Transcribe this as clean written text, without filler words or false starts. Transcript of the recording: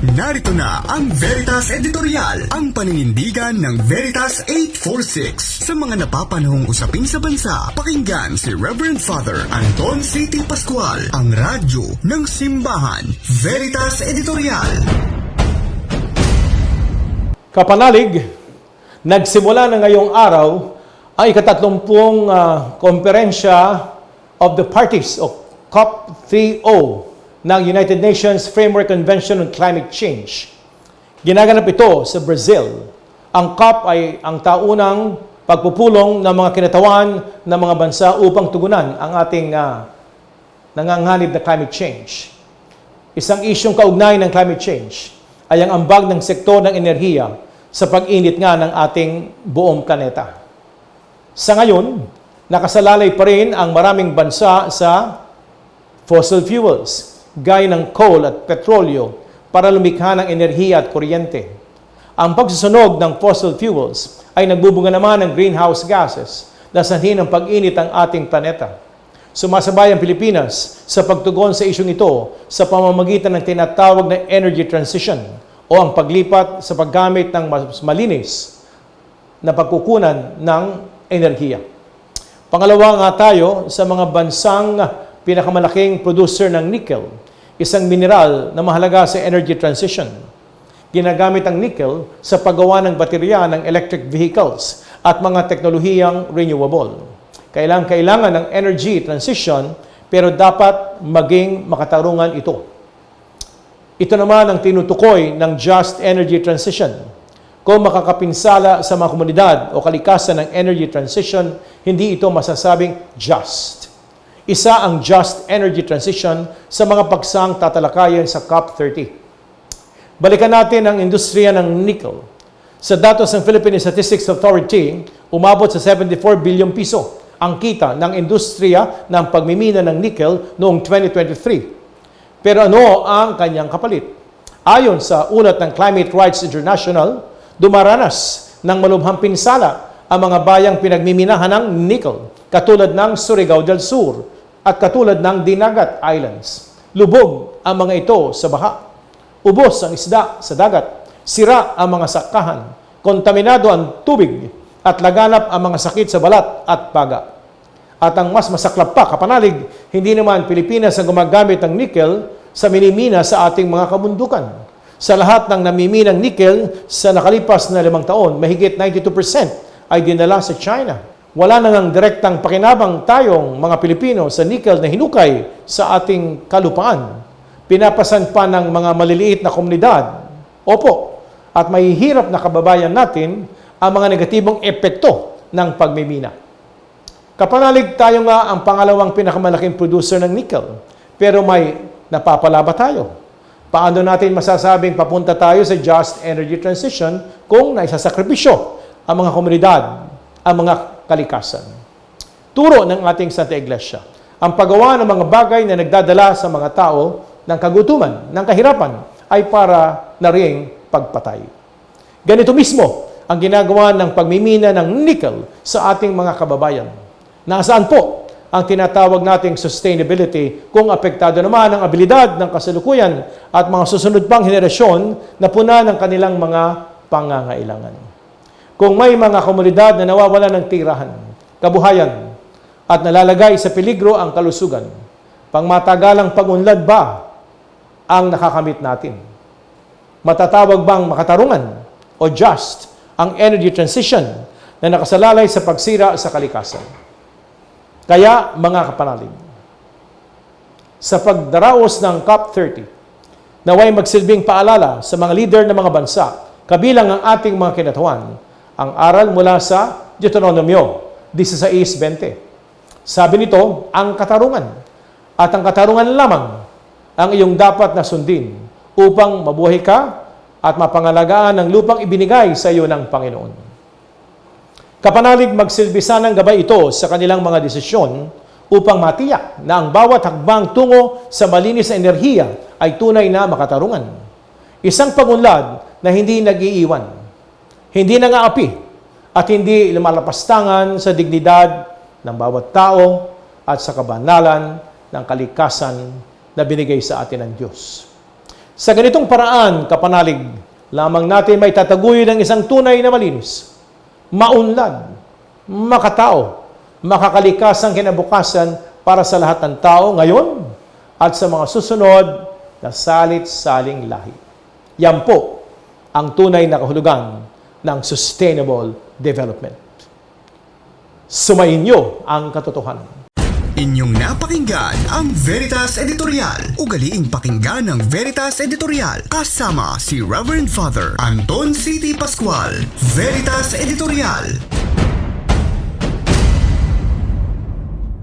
Narito na ang Veritas Editorial, ang paninindigan ng Veritas 846 sa mga napapanahong usapin sa bansa. Pakinggan si Reverend Father Anton C.T. Pascual, ang radyo ng simbahan. Veritas Editorial. Kapanalig, nagsimula na ngayong araw ang ika-30 Komperensya of the Parties o COP30 ng United Nations Framework Convention on Climate Change. Ginaganap ito sa Brazil. Ang COP ay ang taunang pagpupulong ng mga kinatawan ng mga bansa upang tugunan ang ating nanganganib na climate change. Isang isyong kaugnay ng climate change ay ang ambag ng sektor ng enerhiya sa pag-init nga ng ating buong planeta. Sa ngayon, nakasalalay pa rin ang maraming bansa sa fossil fuels, gaya ng coal at petrolyo para lumikha ng enerhiya at kuryente. Ang pagsusunog ng fossil fuels ay nagbubunga naman ng greenhouse gases na sanhi ng pag-init ang ating planeta. Sumasabay ang Pilipinas sa pagtugon sa isyong ito sa pamamagitan ng tinatawag na energy transition o ang paglipat sa paggamit ng mas malinis na pagkukunan ng enerhiya. Pangalawa nga tayo sa mga bansang pinakamalaking producer ng nickel, isang mineral na mahalaga sa energy transition. Ginagamit ang nickel sa paggawa ng baterya ng electric vehicles at mga teknolohiyang renewable. Kailangan ng energy transition pero dapat maging makatarungan ito. Ito naman ang tinutukoy ng just energy transition. Kung makakapinsala sa mga komunidad o kalikasan ng energy transition, hindi ito masasabing just. Isa ang just energy transition sa mga pagsang tatalakayan sa COP30. Balikan natin ang industriya ng nickel. Sa datos ng Philippine Statistics Authority, umabot sa 74 bilyong piso ang kita ng industriya ng pagmimina ng nickel noong 2023. Pero ano ang kanyang kapalit? Ayon sa ulat ng Climate Rights International, dumaranas ng malubhang pinsala ang mga bayang pinagmiminahan ng nickel, katulad ng Surigao del Sur at katulad ng Dinagat Islands. Lubog ang mga ito sa baha. Ubos ang isda sa dagat. Sira ang mga sakahan. Kontaminado ang tubig at laganap ang mga sakit sa balat at baga. At ang mas masaklap pa, kapanalig, hindi naman Pilipinas ang gumagamit ng nickel sa minimina sa ating mga kabundukan. Sa lahat ng namiminang nickel sa nakalipas na 5 taon, mahigit 92% ay dinala sa China. Wala na ngang direktang pakinabang tayong mga Pilipino sa nickel na hinukay sa ating kalupaan. Pinapasan pa ng mga maliliit na komunidad. Opo, at mahihirap na kababayan natin ang mga negatibong epekto ng pagmimina. Kapanalig tayo nga ang pangalawang pinakamalaking producer ng nickel, pero may napapala ba tayo? Paano natin masasabing papunta tayo sa just energy transition kung naisasakripisyo ang mga komunidad, ang mga kalikasan? Turo ng ating Santa Iglesia, ang paggawa ng mga bagay na nagdadala sa mga tao ng kagutuman, ng kahirapan, ay para na ring pagpatay. Ganito mismo ang ginagawa ng pagmimina ng nickel sa ating mga kababayan. Nasaan po ang tinatawag nating sustainability kung apektado naman ang abilidad ng kasalukuyan at mga susunod pang henerasyon na puna ng kanilang mga pangangailangan? Kung may mga komunidad na nawawala ng tirahan, kabuhayan, at nalalagay sa peligro ang kalusugan, pangmatagalang pag-unlad ba ang nakakamit natin? Matatawag bang makatarungan o just ang energy transition na nakasalalay sa pagsira sa kalikasan? Kaya, mga kapanalig, sa pagdaraos ng COP30, naway magsilbing paalala sa mga leader ng mga bansa, kabilang ang ating mga kinatawan, ang aral mula sa Deuteronomio 16:20. Sabi nito, ang katarungan at ang katarungan lamang ang iyong dapat na sundin upang mabuhay ka at mapangalagaan ang lupang ibinigay sa iyo ng Panginoon. Kapanalig, magsilbisan ng gabay ito sa kanilang mga desisyon upang matiyak na ang bawat hakbang tungo sa malinis na enerhiya ay tunay na makatarungan. Isang pagunlad na hindi nag-iiwan, hindi nangaapi, at hindi lumalapastangan sa dignidad ng bawat tao at sa kabanalan ng kalikasan na binigay sa atin ng Diyos. Sa ganitong paraan, kapanalig, lamang natin may tataguyod ang isang tunay na malinis, maunlad, makatao, makakalikasang kinabukasan para sa lahat ng tao ngayon at sa mga susunod na salit-saling lahi. Yan po ang tunay na kahulugan ng sustainable development. Sumayin niyo ang katotohanan. Inyong napakinggan ang Veritas Editorial. Ugaliing pakinggan ng Veritas Editorial kasama si Reverend Father Anton C.T. Pascual. Veritas Editorial.